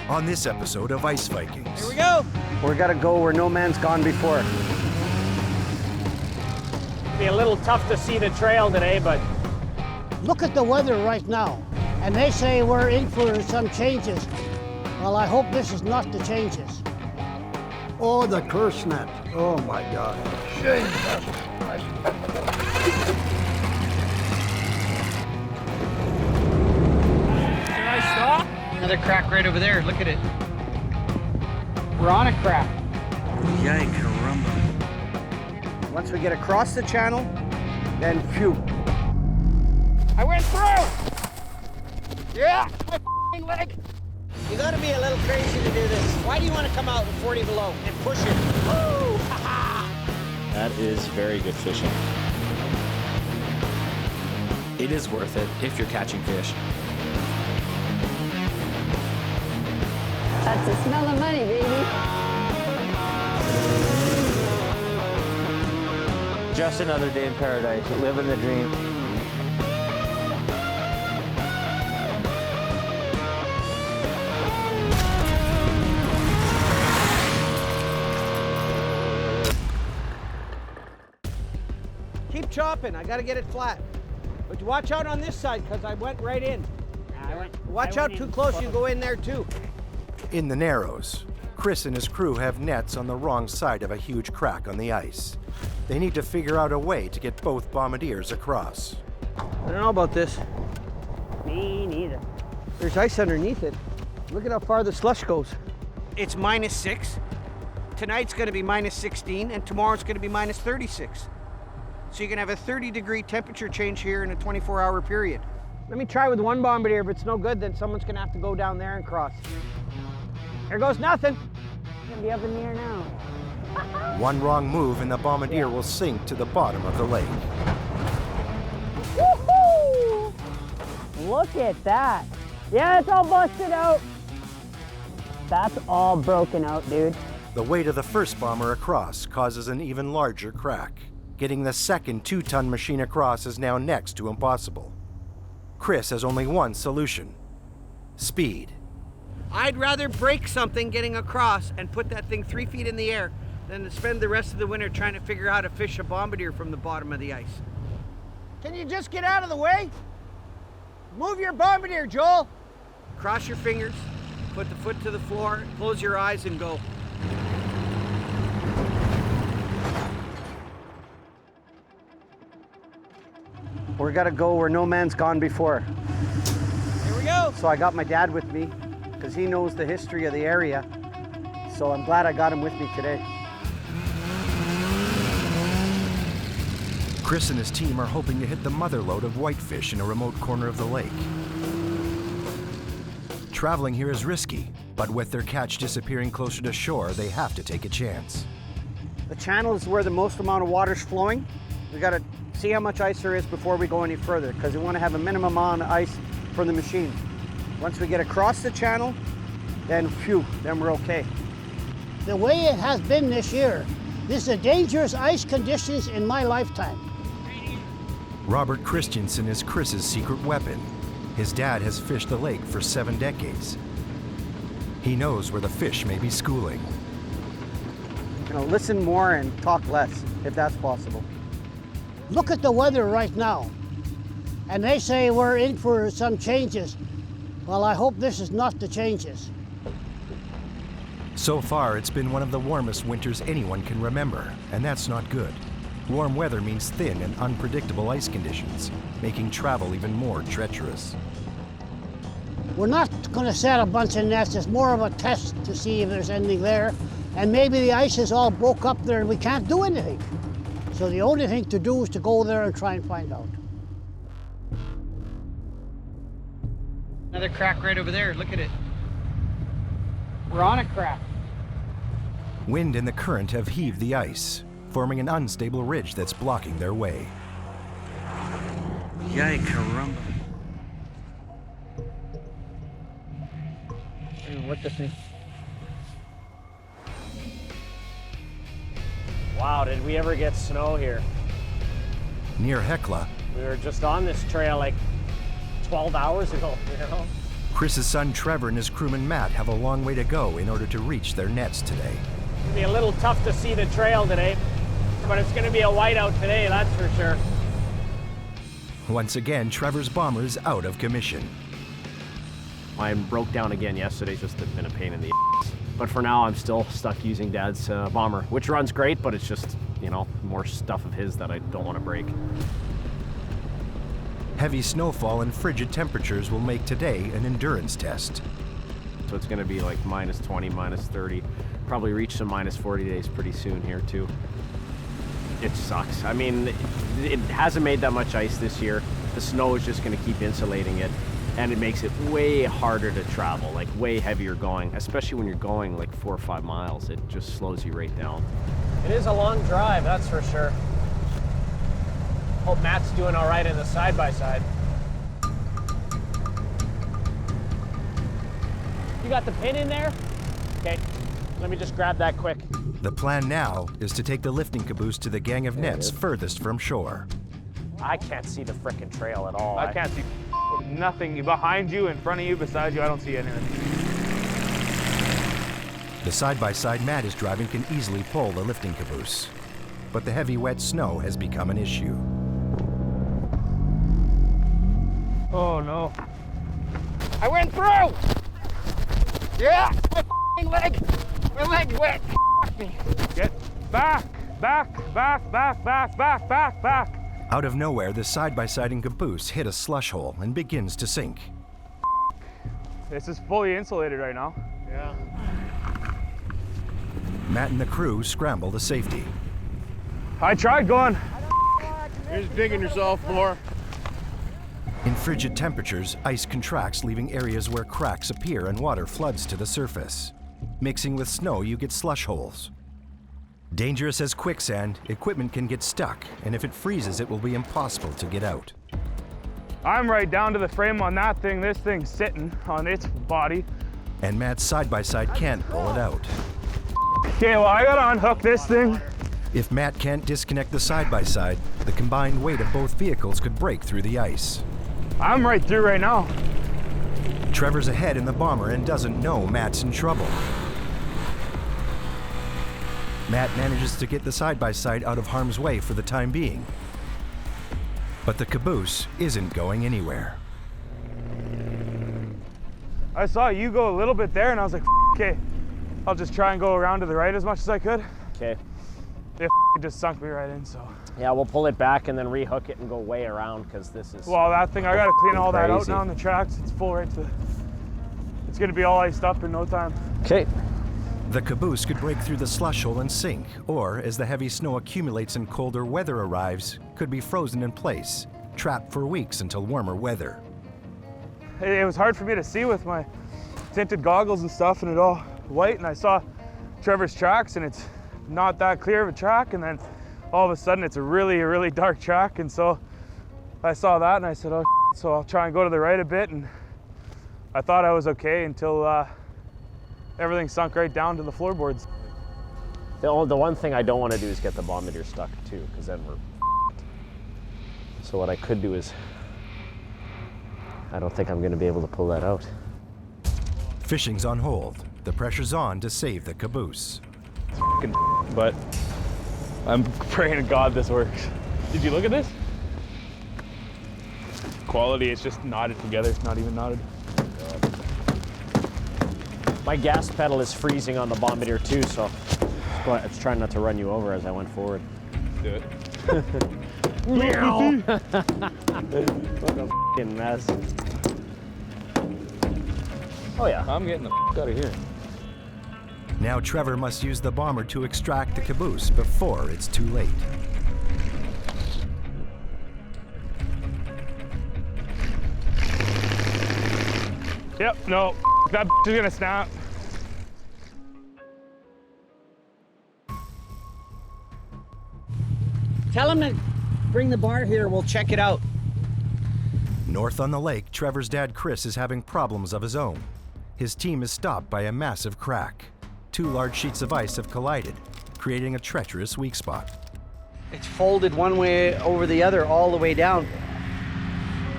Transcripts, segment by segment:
On this episode of Ice Vikings. Here we go. We're gotta go where no man's gone before. Be a little tough to see the trail today, but Look at the weather right now, and they say we're in for some changes. Well, I hope this is not the changes. Oh, the curse net. Oh my God. can I stop? Another crack right over there, look at it. We're on a crack. Yay, caramba. Once we get across the channel, then phew. I went through. Yeah, my f***ing leg. You gotta be a little crazy to do this. Why do you want to come out with 40 below and push it? Woo! That is very good fishing. It is worth it if you're catching fish. That's the smell of money, baby. Just another day in paradise, living the dream. Keep chopping. I gotta get it flat. But watch out on this side, because I went right in. Watch out too close, you go in there too. In the Narrows, Chris and his crew have nets on the wrong side of a huge crack on the ice. They need to figure out a way to get both bombardiers across. I don't know about this. Me neither. There's ice underneath it. Look at how far the slush goes. It's -6. Tonight's gonna be -16, and tomorrow's gonna be -36. So you can have a 30-degree temperature change here in a 24-hour period. Let me try with one bombardier. If it's no good, then someone's gonna have to go down there and cross. Here goes nothing. Gonna be up in the air now. One wrong move and the bombardier will sink to the bottom of the lake. Woohoo! Look at that. Yeah, it's all busted out. That's all broken out, dude. The weight of the first bomber across causes an even larger crack. Getting the second 2-ton machine across is now next to impossible. Chris has only one solution: speed. I'd rather break something getting across and put that thing 3 feet in the air than to spend the rest of the winter trying to figure out how to fish a bombardier from the bottom of the ice. Can you just get out of the way? Move your bombardier, Joel. Cross your fingers, put the foot to the floor, close your eyes and go. We're gotta go where no man's gone before. Here we go. So I got my dad with me, because he knows the history of the area. So I'm glad I got him with me today. Chris and his team are hoping to hit the motherload of whitefish in a remote corner of the lake. Traveling here is risky, but with their catch disappearing closer to shore, they have to take a chance. The channel is where the most amount of water's flowing. We gotta see how much ice there is before we go any further, because we want to have a minimum amount of ice for the machine. Once we get across the channel, then phew, then we're okay. The way it has been this year, this is the dangerous ice conditions in my lifetime. Robert Christensen is Chris's secret weapon. His dad has fished the lake for 7 decades. He knows where the fish may be schooling. Listen more and talk less, if that's possible. Look at the weather right now, and they say we're in for some changes. Well, I hope this is not the changes. So far, it's been one of the warmest winters anyone can remember, and that's not good. Warm weather means thin and unpredictable ice conditions, making travel even more treacherous. We're not going to set a bunch of nets. It's more of a test to see if there's anything there. And maybe the ice is all broke up there and we can't do anything. So the only thing to do is to go there and try and find out. Another crack right over there, look at it. We're on a crack. Wind and the current have heaved the ice, forming an unstable ridge that's blocking their way. Yay, caramba. What the thing? Wow, did we ever get snow here? Near Hecla, We were just on this trail like 12 hours ago, you know? Chris's son Trevor and his crewman Matt have a long way to go in order to reach their nets today. It's gonna be a little tough to see the trail today, but it's gonna be a whiteout today, that's for sure. Once again, Trevor's bomber is out of commission. Mine broke down again yesterday, it's just been a pain in the ass. But for now, I'm still stuck using Dad's bomber, which runs great, but it's just, you know, more stuff of his that I don't want to break. Heavy snowfall and frigid temperatures will make today an endurance test. So it's gonna be like minus 20, minus 30, probably reach some minus 40 days pretty soon here too. It sucks. I mean, it hasn't made that much ice this year. The snow is just gonna keep insulating it, and it makes it way harder to travel, like way heavier going, especially when you're going like 4 or 5 miles. It just slows you right down. It is a long drive, that's for sure. Hope Matt's doing all right in the side-by-side. You got the pin in there? Okay, let me just grab that quick. The plan now is to take the lifting caboose to the gang of nets furthest from shore. I can't see the frickin' trail at all. I can't see nothing behind you, in front of you, beside you. I don't see anything. The side-by-side Matt is driving can easily pull the lifting caboose, but the heavy wet snow has become an issue. Oh no. I went through! Yeah! My leg's wet! Me. Get back, back, back, back, back, back, back, back. Out of nowhere, the side-by-side and caboose hit a slush hole and begins to sink. This is fully insulated right now. Yeah. Matt and the crew scramble to safety. I tried going. You're just digging yourself more. In frigid temperatures, ice contracts, leaving areas where cracks appear and water floods to the surface. Mixing with snow, you get slush holes. Dangerous as quicksand, equipment can get stuck, and if it freezes, it will be impossible to get out. I'm right down to the frame on that thing. This thing's sitting on its body. And Matt's side-by-side can't pull it out. Okay, well, I gotta unhook this thing. If Matt can't disconnect the side-by-side, the combined weight of both vehicles could break through the ice. I'm right through right now. Trevor's ahead in the bomber and doesn't know Matt's in trouble. Matt manages to get the side-by-side out of harm's way for the time being. But the caboose isn't going anywhere. I saw you go a little bit there and I was like, okay, I'll just try and go around to the right as much as I could. Okay. It just sunk me right in, so. Yeah, we'll pull it back and then rehook it and go way around because this is... Well, that thing, I gotta clean all that out crazy. now on the tracks. It's full right to, it's gonna be all iced up in no time. Okay. The caboose could break through the slush hole and sink, or as the heavy snow accumulates and colder weather arrives, could be frozen in place, trapped for weeks until warmer weather. It was hard for me to see with my tinted goggles and stuff and it all white, and I saw Trevor's tracks and it's not that clear of a track, and then all of a sudden it's a really dark track, and so I saw that and I said, oh, so I'll try and go to the right a bit, and I thought I was okay until everything sunk right down to the floorboards. The one thing I don't want to do is get the Bombader stuck too, because then we're f***ed. So what I could do is, I don't think I'm going to be able to pull that out. Fishing's on hold. The pressure's on to save the caboose. But I'm praying to God this works. Did you look at this? Quality, it's just knotted together. It's not even knotted. My gas pedal is freezing on the Bombader too, so I was trying not to run you over as I went forward. Do it. What a f***ing mess. Oh yeah. I'm getting the f*** out of here. Now Trevor must use the bomber to extract the caboose before it's too late. Yep, no, that is gonna snap. Tell him to bring the bar here, we'll check it out. North on the lake, Trevor's dad Chris is having problems of his own. His team is stopped by a massive crack. 2 large sheets of ice have collided, creating a treacherous weak spot. It's folded one way over the other all the way down,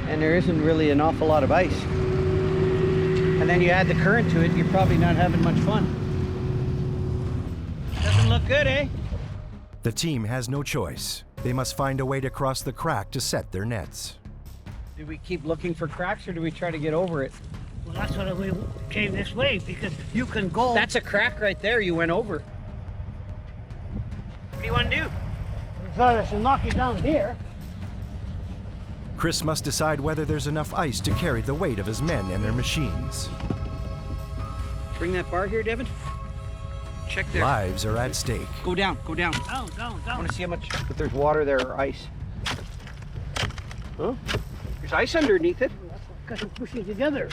and there isn't really an awful lot of ice. and then you add the current to it, you're probably not having much fun. Doesn't look good, eh? The team has no choice. They must find a way to cross the crack to set their nets. Do we keep looking for cracks or do we try to get over it? Well, that's why we came this way, because you can go. That's a crack right there you went over. What do you want to do? So I should knock it down here. Chris must decide whether there's enough ice to carry the weight of his men and their machines. Bring that bar here, Devin. Check there. Lives are at stake. Go down, go down. Down, down, I down. want to see how much, if there's water there or ice. Huh? There's ice underneath it. Because we're pushing together.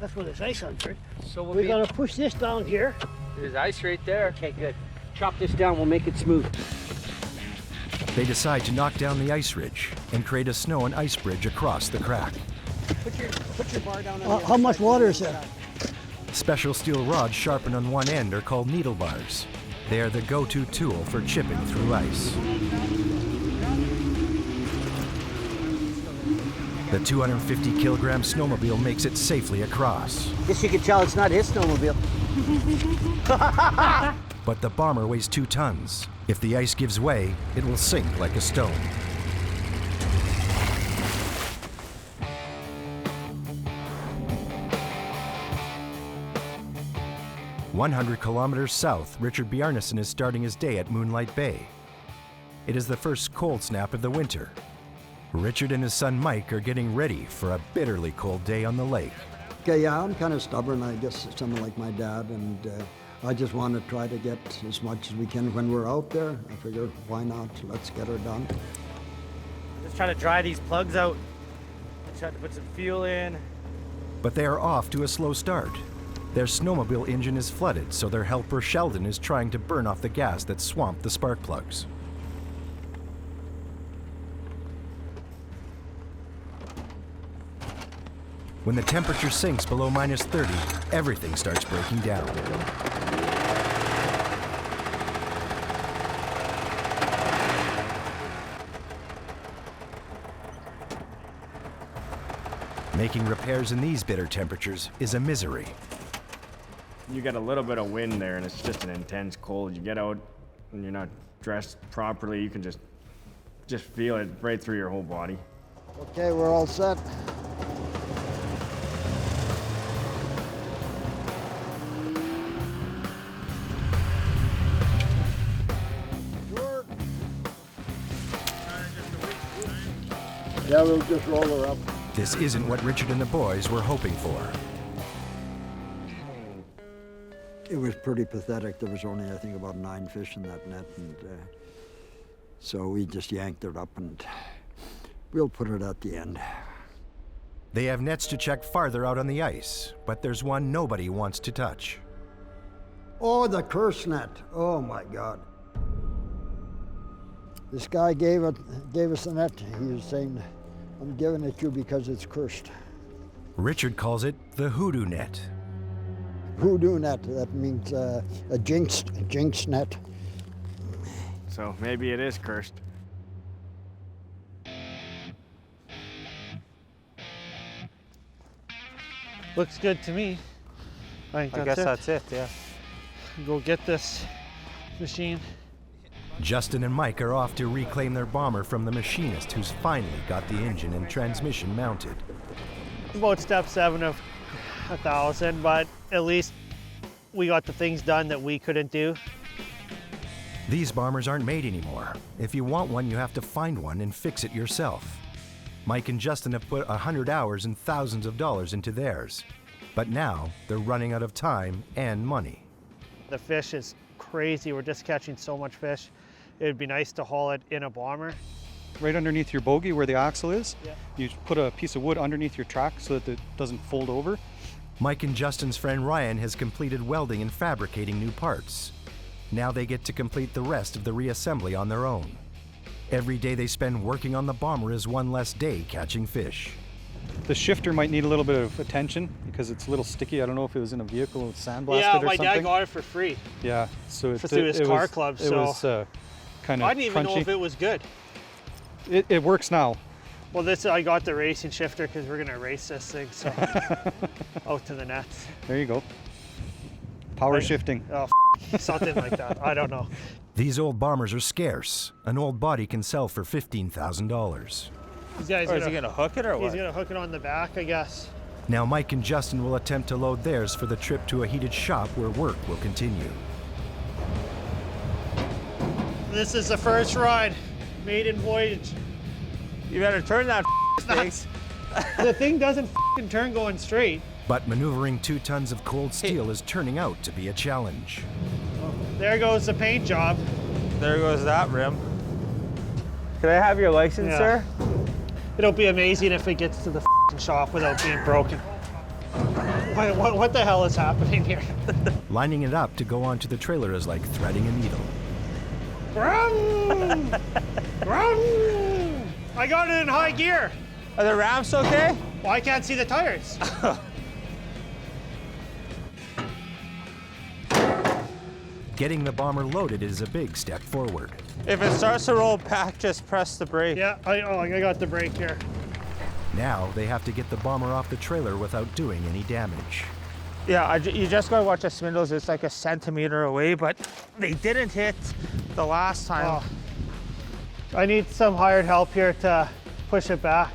That's what it's ice under it. So We gotta push this down here. There's ice right there. Okay, good. Chop this down, we'll make it smooth. They decide to knock down the ice ridge and create a snow and ice bridge across the crack. Put your bar down on How much water is there? Special steel rods sharpened on one end are called needle bars. They are the go-to tool for chipping through ice. The 250-kilogram snowmobile makes it safely across. Guess you can tell it's not his snowmobile. But the bomber weighs 2 tons. If the ice gives way, it will sink like a stone. "100 kilometers south, Richard Bjarnason is starting his day at Moonlight Bay. It is the first cold snap of the winter. Richard and his son Mike are getting ready for a bitterly cold day on the lake. Okay, yeah, I'm kind of stubborn, I guess, something like my dad, and I just want to try to get as much as we can when we're out there. I figure, why not? Let's get her done. Just trying to dry these plugs out. Try to put some fuel in. But they are off to a slow start. Their snowmobile engine is flooded, so their helper Sheldon is trying to burn off the gas that swamped the spark plugs. When the temperature sinks below -30, everything starts breaking down. Making repairs in these bitter temperatures is a misery. You get a little bit of wind there and it's just an intense cold. You get out and you're not dressed properly, you can just feel it right through your whole body. Okay, we're all set. Yeah, we'll just roll her up. This isn't what Richard and the boys were hoping for. It was pretty pathetic. There was only, I think, about 9 fish in that net, and so we just yanked it up, and we'll put it at the end. They have nets to check farther out on the ice, but there's one nobody wants to touch. Oh, the curse net. Oh, my God. This guy gave us the net. He was saying, I'm giving it to you because it's cursed. Richard calls it the hoodoo net. Hoodoo net, that means a jinx net. So maybe it is cursed. Looks good to me. I guess that's it, yeah. Go get this machine. Justin and Mike are off to reclaim their bomber from the machinist who's finally got the engine and transmission mounted. About step 7 of 1,000, but at least we got the things done that we couldn't do. These bombers aren't made anymore. If you want one, you have to find one and fix it yourself. Mike and Justin have put 100 hours and thousands of dollars into theirs. But now they're running out of time and money. The fish is crazy. We're just catching so much fish. It would be nice to haul it in a bomber. Right underneath your bogie where the axle is, yeah. You put a piece of wood underneath your track so that it doesn't fold over. Mike and Justin's friend Ryan has completed welding and fabricating new parts. Now they get to complete the rest of the reassembly on their own. Every day they spend working on the bomber is one less day catching fish. The shifter might need a little bit of attention because it's a little sticky. I don't know if it was in a vehicle with sandblasted or something. Yeah, my dad got it for free. Yeah, so through his car club. It was kind of I didn't even know crunchy. if it was good. It works now. Well, I got the racing shifter because we're gonna race this thing, so out to the nets. There you go. Power shifting. Oh, something like that. I don't know. These old bombers are scarce. An old body can sell for $15,000. These guys is he gonna hook it or what? He's gonna hook it on the back, I guess. Now Mike and Justin will attempt to load theirs for the trip to a heated shop where work will continue. This is the first ride, maiden voyage. You better turn that thing. The thing doesn't turn going straight. But maneuvering 2 tons of cold steel is turning out to be a challenge. There goes the paint job. There goes that rim. Can I have your license, sir? It'll be amazing if it gets to the shop without being broken. What the hell is happening here? Lining it up to go onto the trailer is like threading a needle. Run! Run! I got it in high gear. Are the ramps okay? Well, I can't see the tires. Getting the bomber loaded is a big step forward. If it starts to roll back, just press the brake. Yeah, I got the brake here. Now they have to get the bomber off the trailer without doing any damage. Yeah, you just gotta watch the spindles. It's like a centimeter away, but they didn't hit the last time. Oh. I need some hired help here to push it back.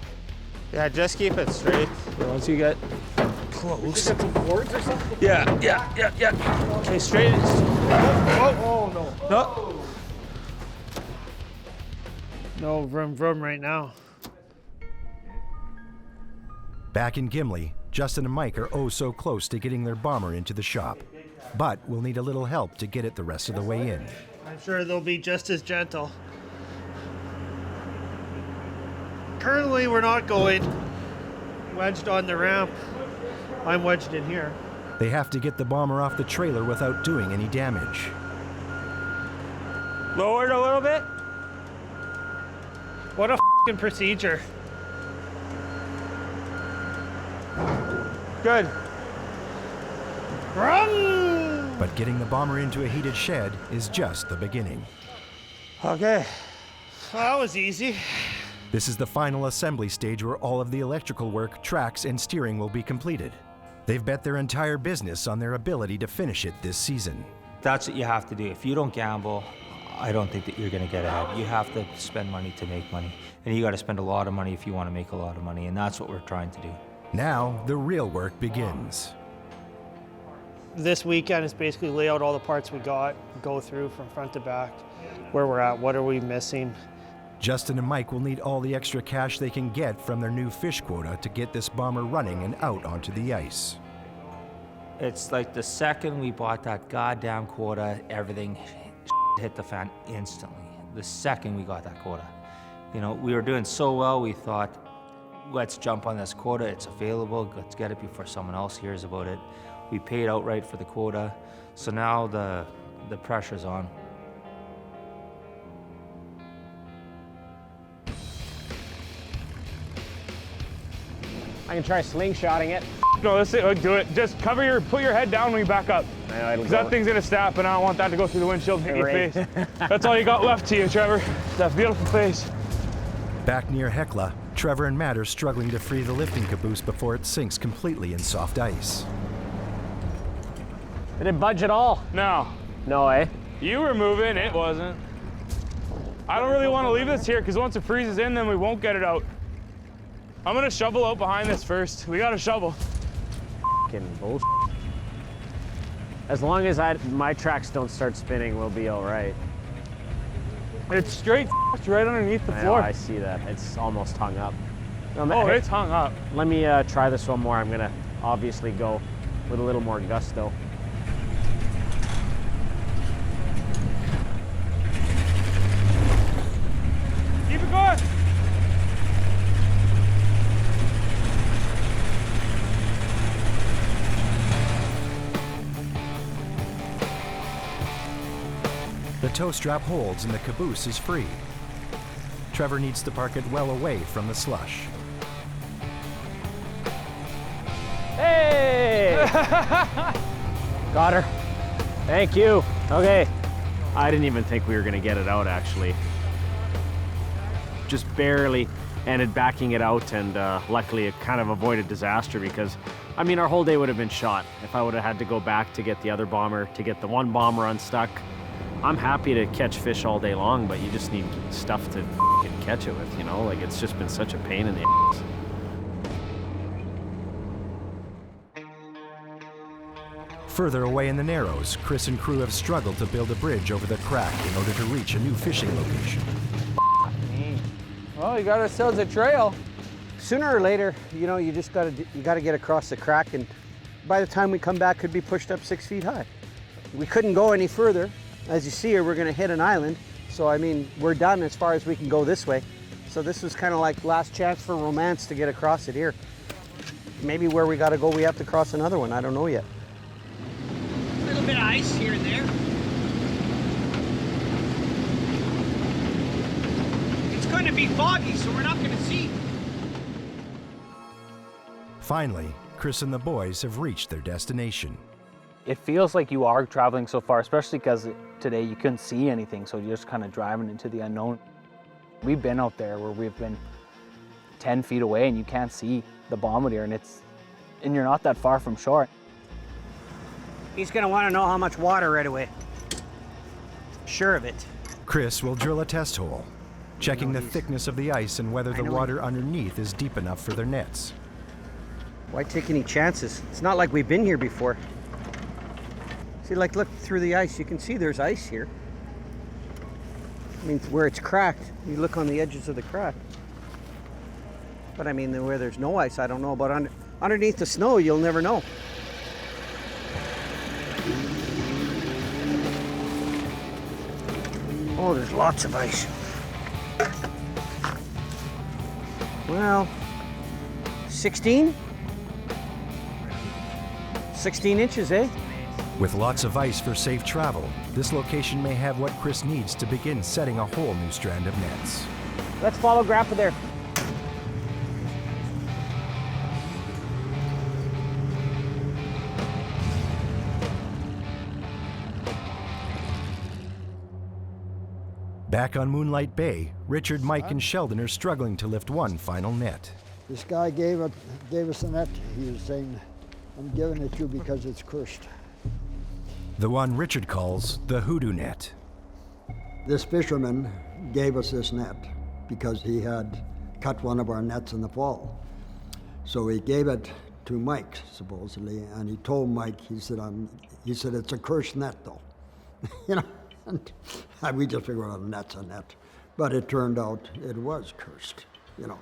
Yeah, just keep it straight. Once you get close. Get some boards or something? Yeah. Okay, straight. Oh, no. No. No vroom right now. Back in Gimli, Justin and Mike are oh so close to getting their bomber into the shop, but will need a little help to get it the rest of the way in. I'm sure they'll be just as gentle. Currently, we're not going wedged on the ramp. I'm wedged in here. They have to get the bomber off the trailer without doing any damage. Lower it a little bit. What a f***ing procedure. Good. Run! But getting the bomber into a heated shed is just the beginning. Okay. Well, that was easy. This is the final assembly stage where all of the electrical work, tracks, and steering will be completed. They've bet their entire business on their ability to finish it this season. That's what you have to do. If you don't gamble, I don't think that you're going to get ahead. You have to spend money to make money. And you got to spend a lot of money if you want to make a lot of money. And that's what we're trying to do. Now, the real work begins. This weekend is basically lay out all the parts we got, go through from front to back, where we're at, what are we missing. Justin and Mike will need all the extra cash they can get from their new fish quota to get this bomber running and out onto the ice. It's like the second we bought that goddamn quota, everything hit the fan instantly. The second we got that quota. You know, we were doing so well, we thought, let's jump on this quota, it's available, let's get it before someone else hears about it. We paid outright for the quota, so now the pressure's on. I can try slingshotting it. No, let's do it. Just put your head down when you back up. Because that thing's gonna snap and I don't want that to go through the windshield and hit your face. That's all you got left to you, Trevor. That beautiful face. Back near Hecla, Trevor and Matt are struggling to free the lifting caboose before it sinks completely in soft ice. Did it budge at all? No. No, eh? You were moving, it wasn't. I don't really want to leave this here because once it freezes in, then we won't get it out. I'm gonna shovel out behind this first. We got a shovel. Fucking bullshit. As long as my tracks don't start spinning, we'll be all right. It's straight right underneath the floor. I see that. It's almost hung up. It's hung up. Let me try this one more. I'm gonna obviously go with a little more gusto. Keep it going. The tow strap holds and the caboose is free. Trevor needs to park it well away from the slush. Hey! Got her. Thank you. Okay. I didn't even think we were gonna get it out, actually. Just barely ended backing it out, and luckily it kind of avoided disaster because, I mean, our whole day would have been shot if I would have had to go back to get the other bomber, to get the one bomber unstuck. I'm happy to catch fish all day long, but you just need stuff to catch it with, you know? Like, it's just been such a pain in the ass. Further away in the Narrows, Chris and crew have struggled to build a bridge over the crack in order to reach a new fishing location. Well, we got ourselves a trail. Sooner or later, you know, you gotta get across the crack, and by the time we come back, could be pushed up 6 feet high. We couldn't go any further. As you see here, we're gonna hit an island. So, I mean, we're done as far as we can go this way. So this was kind of like last chance for romance to get across it here. Maybe where we gotta go, we have to cross another one. I don't know yet. A little bit of ice here and there. It's going to be foggy, so we're not going to see. Finally, Chris and the boys have reached their destination. It feels like you are traveling so far, especially because today you couldn't see anything, so you're just kind of driving into the unknown. We've been out there where we've been 10 feet away and you can't see the Bombader, and you're not that far from shore. He's gonna want to know how much water right away. Sure of it. Chris will drill a test hole, checking the thickness of the ice and whether the water underneath is deep enough for their nets. Why take any chances? It's not like we've been here before. See, like, look through the ice. You can see there's ice here. I mean, where it's cracked, you look on the edges of the crack. But I mean, where there's no ice, I don't know. But underneath the snow, you'll never know. Oh, there's lots of ice. Well, 16? 16 inches, eh? With lots of ice for safe travel, this location may have what Chris needs to begin setting a whole new strand of nets. Let's follow Grandpa there. Back on Moonlight Bay, Richard, Mike, and Sheldon are struggling to lift one final net. This guy gave us a net. He was saying, I'm giving it to you because it's cursed. The one Richard calls the hoodoo net. This fisherman gave us this net because he had cut one of our nets in the fall. So he gave it to Mike, supposedly, and he told Mike, he said, it's a cursed net, though. You know? And we just figured out a net's a net. But it turned out it was cursed, you know.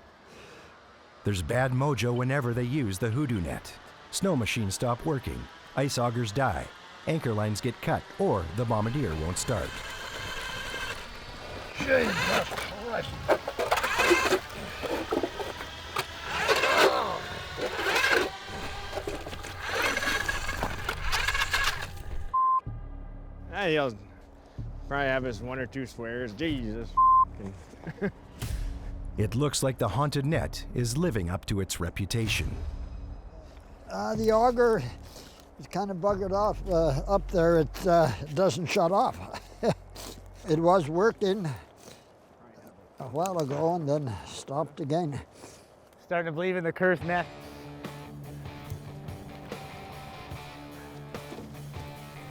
There's bad mojo whenever they use the hoodoo net. Snow machines stop working, ice augers die, anchor lines get cut, or the Bombader won't start. Jesus Christ. He'll probably have his 1 or 2 swears. Jesus. It looks like the haunted net is living up to its reputation. The auger is kind of buggered off up there. It doesn't shut off. It was working a while ago and then stopped again. Starting to believe in the cursed net.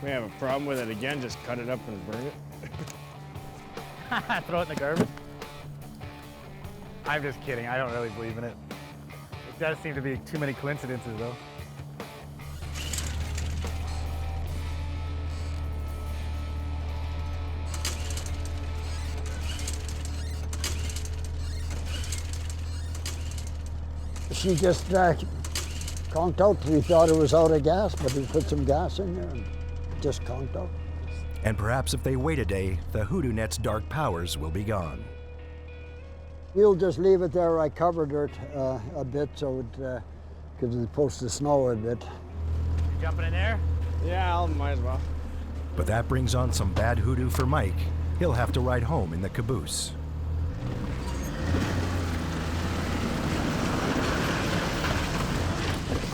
We have a problem with it again, just cut it up and burn it. Throw it in the garbage. I'm just kidding. I don't really believe in it. It does seem to be too many coincidences, though. She just conked out. We thought it was out of gas, but we put some gas in there and just conked out. And perhaps if they wait a day, the hoodoo net's dark powers will be gone. We'll just leave it there. I covered it a bit so it, because it's supposed to snow a bit. You jumping in there? Yeah, might as well. But that brings on some bad hoodoo for Mike. He'll have to ride home in the caboose.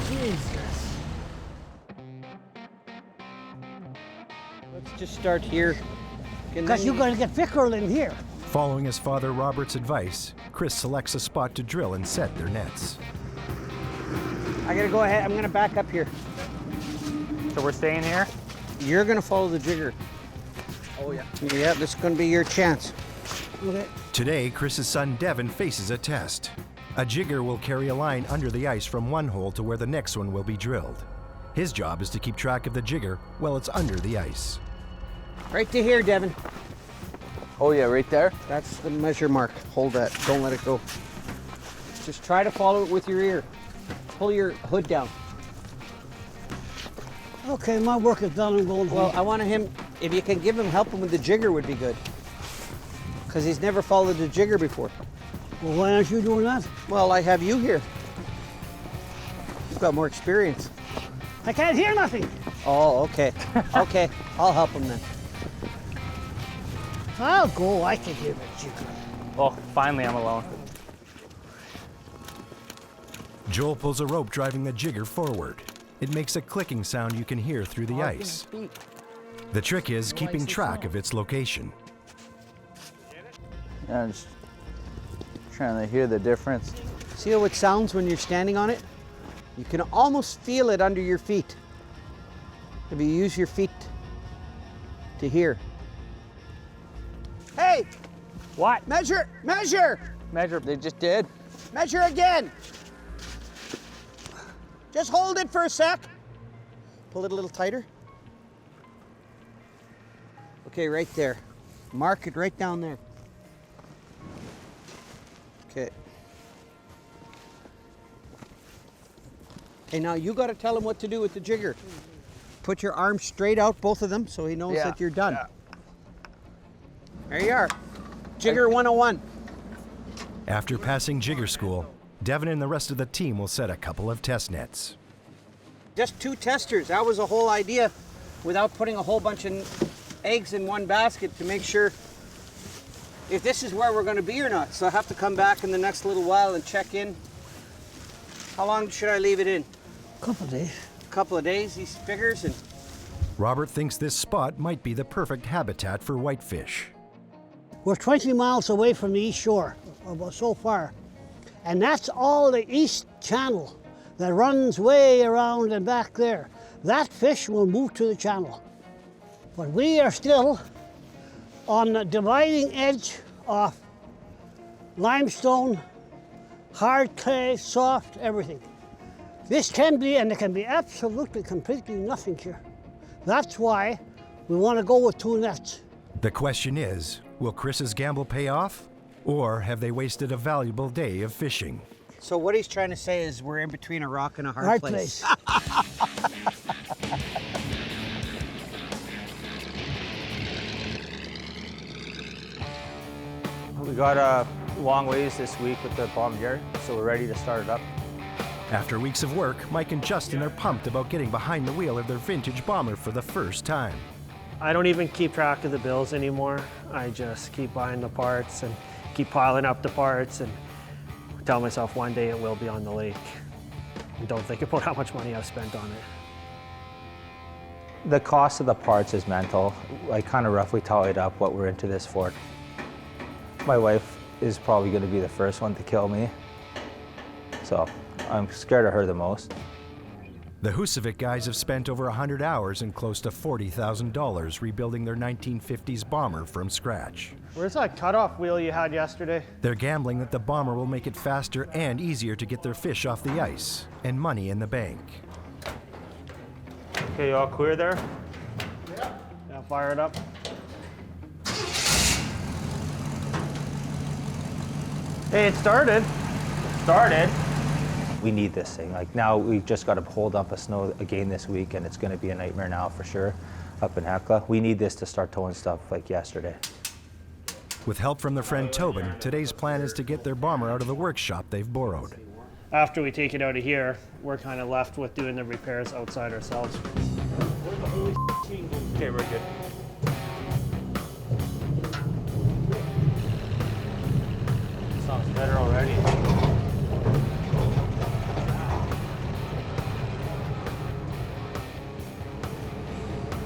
Jesus. Let's just start here. Because you're going to get pickerel in here. Following his father Robert's advice, Chris selects a spot to drill and set their nets. I gotta go ahead. I'm gonna back up here. So we're staying here? You're gonna follow the jigger. Oh, yeah. Yeah, this is gonna be your chance. Okay. Today, Chris's son Devin faces a test. A jigger will carry a line under the ice from one hole to where the next one will be drilled. His job is to keep track of the jigger while it's under the ice. Right to here, Devin. Oh yeah, right there? That's the measure mark. Hold that. Don't let it go. Just try to follow it with your ear. Pull your hood down. Okay, my work is done. I'm going home. Well, I want him, if you can give him, help him with the jigger would be good. Because he's never followed the jigger before. Well, why aren't you doing that? Well, I have you here. You've got more experience. I can't hear nothing. Oh, okay. Okay, I'll help him then. I'll go. I can hear the jigger. Oh, finally I'm alone. Joel pulls a rope driving the jigger forward. It makes a clicking sound you can hear through the ice. The trick is keeping track of its location. Yeah, I'm just trying to hear the difference. See how it sounds when you're standing on it? You can almost feel it under your feet. If you use your feet to hear. Hey! What? Measure! Measure! Measure, they just did. Measure again! Just hold it for a sec. Pull it a little tighter. Okay, right there. Mark it right down there. Okay. Okay, now you got to tell him what to do with the jigger. Put your arms straight out, both of them, so he knows that you're done. Yeah. There you are. Jigger 101. After passing jigger school, Devin and the rest of the team will set a couple of test nets. Just 2 testers. That was the whole idea, without putting a whole bunch of eggs in one basket to make sure if this is where we're going to be or not. So I have to come back in the next little while and check in. How long should I leave it in? Couple of days. A couple of days, he figures. And Robert thinks this spot might be the perfect habitat for whitefish. We're 20 miles away from the east shore, so far. And that's all the east channel that runs way around and back there. That fish will move to the channel. But we are still on the dividing edge of limestone, hard clay, soft, everything. This can be, and it can be absolutely, completely nothing here. That's why we want to go with 2 nets. The question is, will Chris's gamble pay off? Or have they wasted a valuable day of fishing? so what he's trying to say is we're in between a rock and a hard place. We got a long ways this week with the Bombader, so we're ready to start it up. After weeks of work, Mike and Justin are pumped about getting behind the wheel of their vintage bomber for the first time. I don't even keep track of the bills anymore. I just keep buying the parts and keep piling up the parts and tell myself one day it will be on the lake. And don't think about how much money I've spent on it. The cost of the parts is mental. I kind of roughly tallied up what we're into this for. My wife is probably going to be the first one to kill me, so I'm scared of her the most. The Husavik guys have spent over 100 hours and close to $40,000 rebuilding their 1950s bomber from scratch. Where's that cutoff wheel you had yesterday? They're gambling that the bomber will make it faster and easier to get their fish off the ice and money in the bank. Okay, you all clear there? Yeah. Now fire it up. Hey, it started. It started. We need this thing. Like now we've just got to hold up a snow again this week and it's going to be a nightmare now for sure up in Hecla. We need this to start towing stuff like yesterday. With help from their friend Tobin, today's plan is to get their bomber out of the workshop they've borrowed. After we take it out of here, we're kind of left with doing the repairs outside ourselves. Okay, we're good. Sounds better already.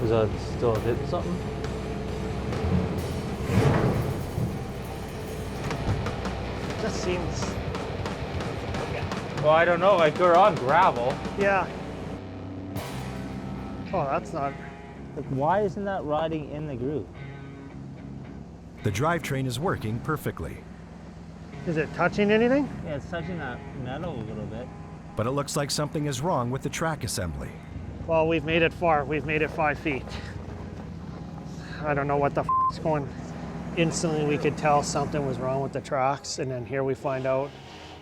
Is that still hit something? just seems. Well, I don't know, like we're on gravel. Yeah. Oh, that's not. Like, why isn't that riding in the groove? The drivetrain is working perfectly, Is it touching anything? Yeah, it's touching that metal a little bit. but it looks like something is wrong with the track assembly. Well, we've made it far. We've made it 5 feet. I don't know what the is going. Instantly, we could tell something was wrong with the tracks, and then here we find out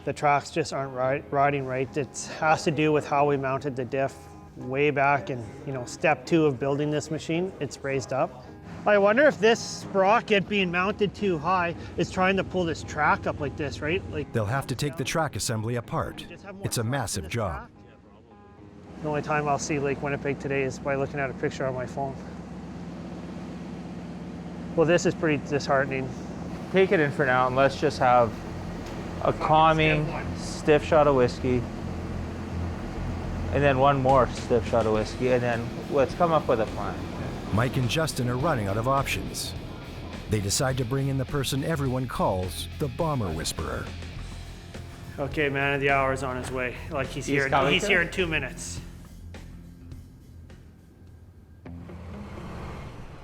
the tracks just aren't riding right. It has to do with how we mounted the diff way back in, step 2 of building this machine. It's raised up. I wonder if this sprocket being mounted too high is trying to pull this track up like this, right? Like They'll have to take the track assembly apart. It's a massive job. the only time I'll see Lake Winnipeg today is by looking at a picture on my phone. Well, this is pretty disheartening. Take it in for now and let's just have a calming, stiff shot of whiskey. And then one more stiff shot of whiskey, and then let's come up with a plan. Mike and Justin are running out of options. They decide to bring in the person everyone calls the Bomber Whisperer. Okay, man of the hour is on his way. Like he's here in 2 minutes.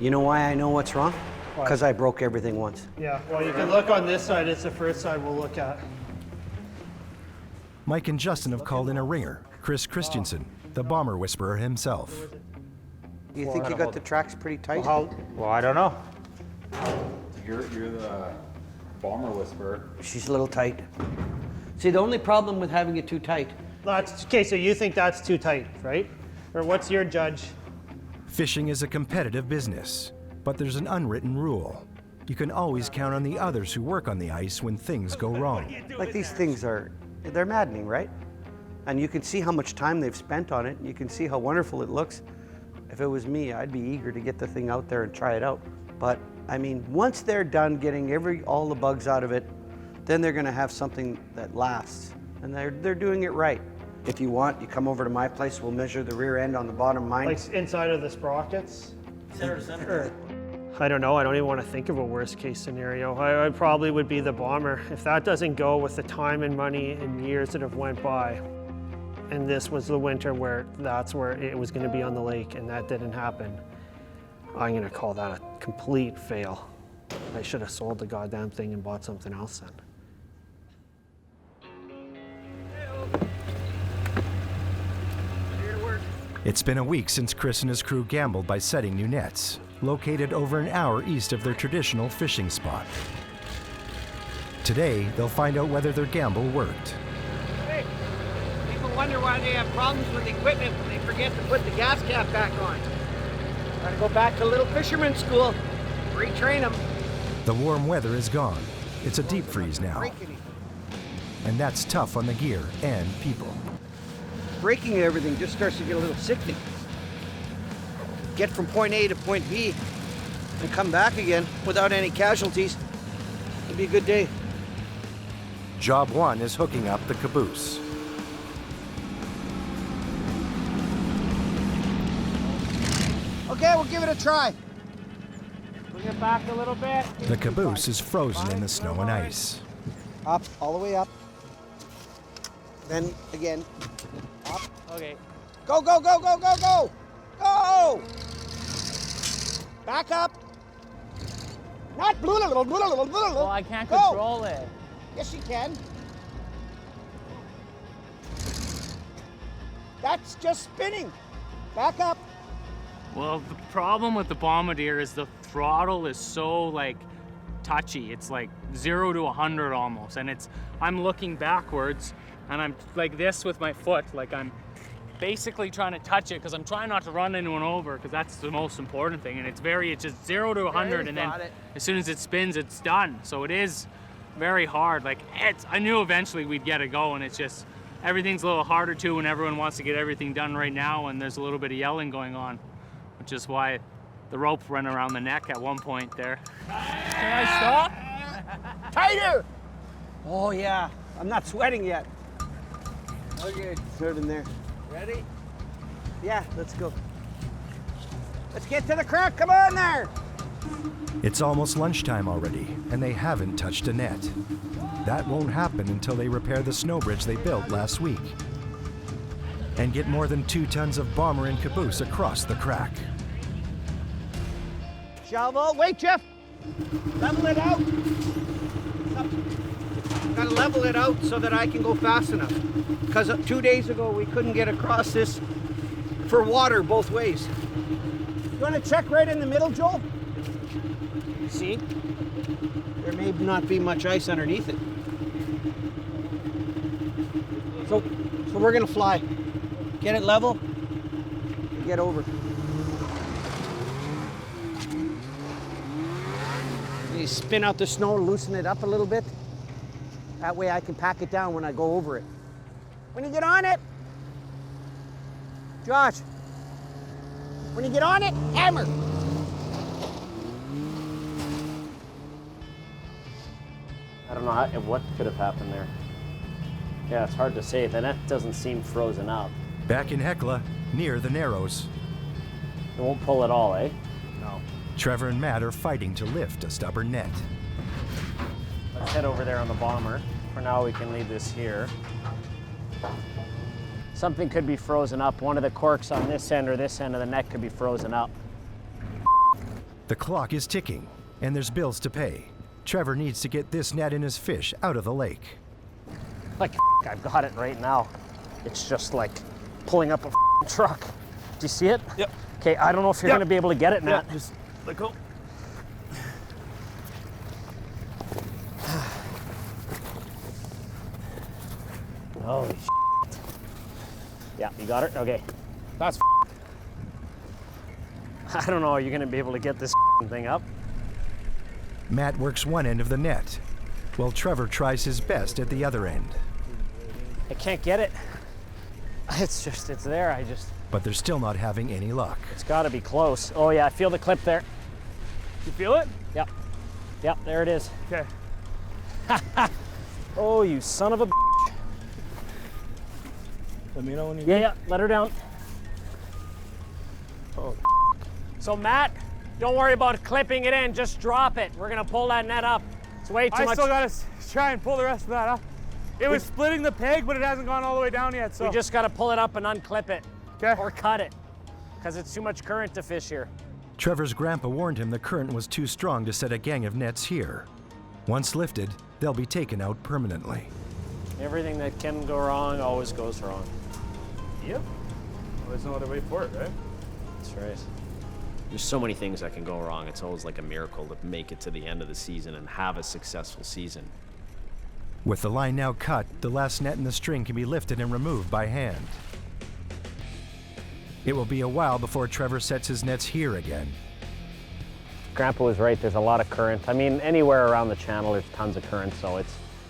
You know why I know what's wrong? Why? Because I broke everything once. Yeah, well, you can look on this side. It's the first side we'll look at. Mike and Justin have called in a ringer, Chris Christensen, the Bomber Whisperer himself. You think you got the tracks pretty tight? Well, I don't know. You're the Bomber Whisperer. She's a little tight. See, the only problem with having it too tight. Okay, so you think that's too tight, right? Or what's your judge? Fishing is a competitive business, but there's an unwritten rule. You can always count on the others who work on the ice when things go wrong. Like these things they're maddening, right? And you can see how much time they've spent on it. You can see how wonderful it looks. If it was me, I'd be eager to get the thing out there and try it out. But I mean, once they're done getting all the bugs out of it, then they're gonna have something that lasts. And they're doing it right. If you want, you come over to my place, we'll measure the rear end on the bottom of mine. Like inside of the sprockets? Center to center. I don't know. I don't even want to think of a worst case scenario. I probably would be the Bomber. If that doesn't go with the time and money and years that have went by, and this was the winter where that's where it was going to be on the lake and that didn't happen, I'm going to call that a complete fail. I should have sold the goddamn thing and bought something else then. It's been a week since Chris and his crew gambled by setting new nets, located over an hour east of their traditional fishing spot. Today, they'll find out whether their gamble worked. Hey, people wonder why they have problems with equipment when they forget to put the gas cap back on. Gotta go back to little fisherman school, retrain them. The warm weather is gone. It's a deep freeze now. And that's tough on the gear and people. Braking and everything just starts to get a little sickening. Get from point A to point B and come back again without any casualties. It'd be a good day. Job 1 is hooking up the caboose. Okay, we'll give it a try. Bring it back a little bit. The caboose is frozen in the snow and ice. Up, all the way up. Then again, up. Okay. Go, go, go, go, go, go! Go! Back up. Not blue, little, blue, little, blue, little. Well, I can't Go. control it. Yes, you can. That's just spinning. Back up. Well, the problem with the Bombader is the throttle is so touchy. It's like 0 to 100 almost, and I'm looking backwards, and I'm like this with my foot, like I'm basically trying to touch it because I'm trying not to run anyone over because that's the most important thing. And it's just 0 to 100, and then as soon as it spins, it's done. So it is very hard. I knew eventually we'd get it going. It's just everything's a little harder too when everyone wants to get everything done right now, and there's a little bit of yelling going on, which is why the rope ran around the neck at one point there. Can I stop? Tighter! Oh yeah, I'm not sweating yet. Okay, throw it in there. Ready? Yeah, let's go. Let's get to the crack, come on there! It's almost lunchtime already, and they haven't touched a net. That won't happen until they repair the snow bridge they built last week and get more than 2 tons of bomber and caboose across the crack. Shovel, wait, Jeff. Level it out. Gotta level it out so that I can go fast enough. Because 2 days ago, we couldn't get across this for water both ways. You wanna check right in the middle, Joel? See? There may not be much ice underneath it. So we're gonna fly. Get it level, and get over. You spin out the snow, loosen it up a little bit. That way I can pack it down when I go over it. When you get on it, Josh, when you get on it, hammer. I don't know what could have happened there. Yeah, it's hard to say. The net doesn't seem frozen up. Back in Hecla, near the Narrows. It won't pull at all, eh? No. Trevor and Matt are fighting to lift a stubborn net. Let's head over there on the bomber. For now, we can leave this here. Something could be frozen up. One of the corks on this end or this end of the net could be frozen up. The clock is ticking, and there's bills to pay. Trevor needs to get this net and his fish out of the lake. Like, I've got it right now. It's just like pulling up a truck. Do you see it? Yep. Okay, I don't know if you're going to be able to get it, Matt. Yeah, just let go. Holy shit. Yeah, you got it? Okay. That's I don't know, are you going to be able to get this thing up? Matt works one end of the net, while Trevor tries his best at the other end. I can't get it. It's there, But they're still not having any luck. It's gotta be close. Oh yeah, I feel the clip there. You feel it? Yep. Yep, there it is. Okay. Oh, you son of a bitch. Let me know when you Yeah, let her down. Oh. So Matt, don't worry about clipping it in, just drop it. We're gonna pull that net up. It's way too much. I still gotta try and pull the rest of that up. It was splitting the peg, but it hasn't gone all the way down yet, so. We just gotta pull it up and unclip it. Okay. Or cut it, because it's too much current to fish here. Trevor's grandpa warned him the current was too strong to set a gang of nets here. Once lifted, they'll be taken out permanently. Everything that can go wrong always goes wrong. Yep. Well, there's no other way for it, right? That's right. There's so many things that can go wrong. It's always like a miracle to make it to the end of the season and have a successful season. With the line now cut, the last net in the string can be lifted and removed by hand. It will be a while before Trevor sets his nets here again. Grandpa was right, there's a lot of current. I mean, anywhere around the channel there's tons of current, so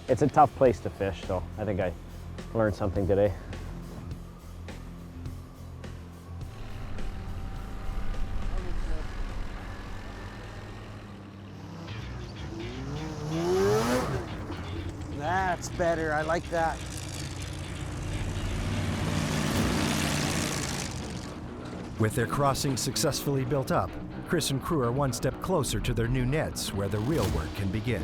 it's a tough place to fish, so I think I learned something today. That's better, I like that. With their crossing successfully built up, Chris and crew are one step closer to their new nets where the real work can begin.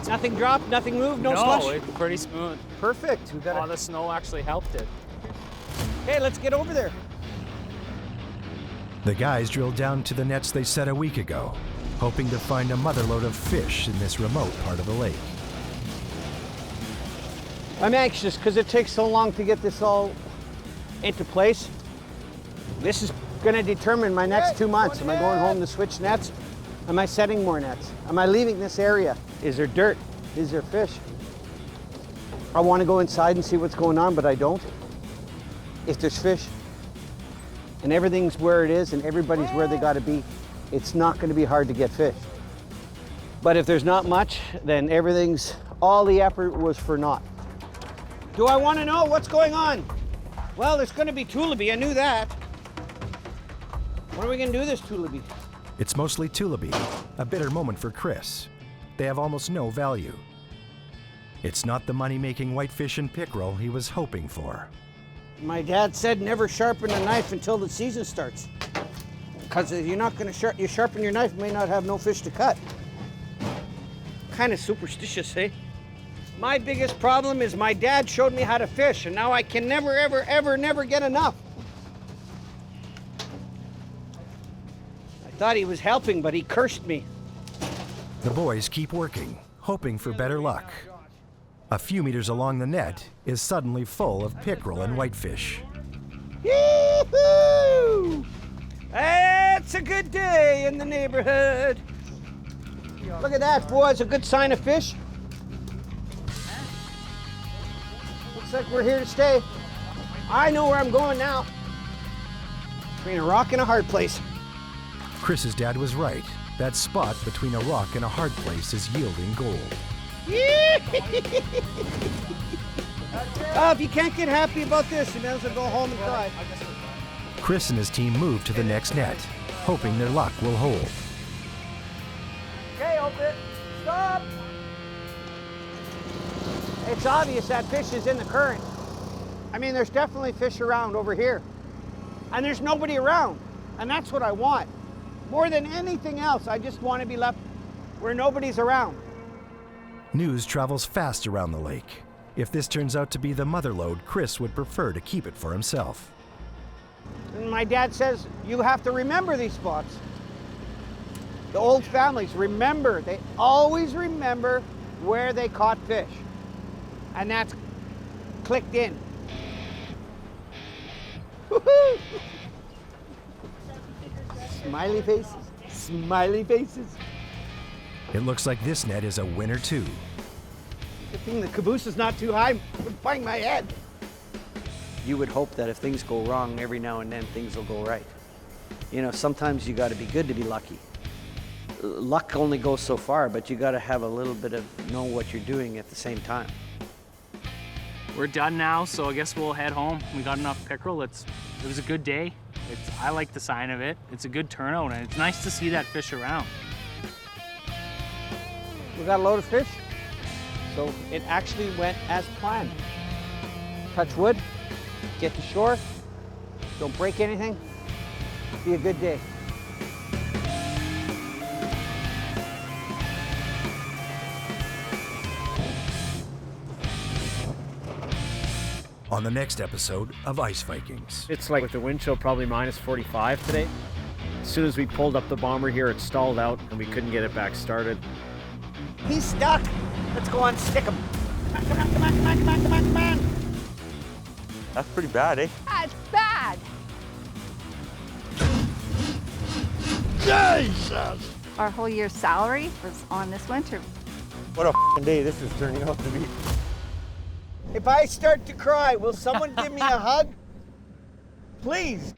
Nothing dropped, nothing moved, no slush? No, it's pretty smooth. Perfect. A lot of the snow actually helped it. Hey, let's get over there. The guys drilled down to the nets they set a week ago, hoping to find a motherload of fish in this remote part of the lake. I'm anxious because it takes so long to get this all into place. This is going to determine my next 2 months. Am I going home to switch nets? Am I setting more nets? Am I leaving this area? Is there dirt? Is there fish? I want to go inside and see what's going on, but I don't. If there's fish and everything's where it is and everybody's where they got to be, it's not going to be hard to get fish. But if there's not much, then all the effort was for naught. Do I want to know what's going on? Well, there's going to be tullaby, I knew that. What are we going to do this tullaby? It's mostly tullaby, a bitter moment for Chris. They have almost no value. It's not the money-making whitefish and pickerel he was hoping for. My dad said never sharpen a knife until the season starts. Because you're not going to you sharpen your knife, may not have no fish to cut. Kind of superstitious, eh? My biggest problem is my dad showed me how to fish, and now I can never, ever, ever, never get enough. I thought he was helping, but he cursed me. The boys keep working, hoping for better luck. A few meters along the net is suddenly full of pickerel and whitefish. Yee-hoo! It's a good day in the neighborhood. Look at that, boys, a good sign of fish. Looks like we're here to stay. I know where I'm going now. Between a rock and a hard place. Chris's dad was right. That spot between a rock and a hard place is yielding gold. Oh, if you can't get happy about this, you may as well go home and cry. Chris and his team move to the next net, hoping their luck will hold. Okay, open it. Stop! It's obvious that fish is in the current. I mean, there's definitely fish around over here. And there's nobody around. And that's what I want. More than anything else, I just want to be left where nobody's around. News travels fast around the lake. If this turns out to be the Motherload, Chris would prefer to keep it for himself. And my dad says, you have to remember these spots. The old families remember, they always remember where they caught fish. And that's clicked in. Woo-hoo! Smiley faces, smiley faces. It looks like this net is a winner too. Good thing the caboose is not too high, it would bang my head. You would hope that if things go wrong, every now and then things will go right. You know, sometimes you got to be good to be lucky. Luck only goes so far, but you got to have a little bit of know what you're doing at the same time. We're done now, so I guess we'll head home. We got enough pickerel. It was a good day. I like the sign of it. It's a good turnout, and it's nice to see that fish around. We got a load of fish, so it actually went as planned. Touch wood, get to shore, don't break anything, be a good day. On the next episode of Ice Vikings. It's like with the wind chill probably minus 45 today. As soon as we pulled up the bomber here, it stalled out and we couldn't get it back started. He's stuck. Let's go on, stick him. Come on, come on, come on, come on, come on, come on. That's pretty bad, eh? That's bad. Jesus! Our whole year's salary was on this winter. What a f***ing day this is turning out to be. If I start to cry, will someone give me a hug? Please.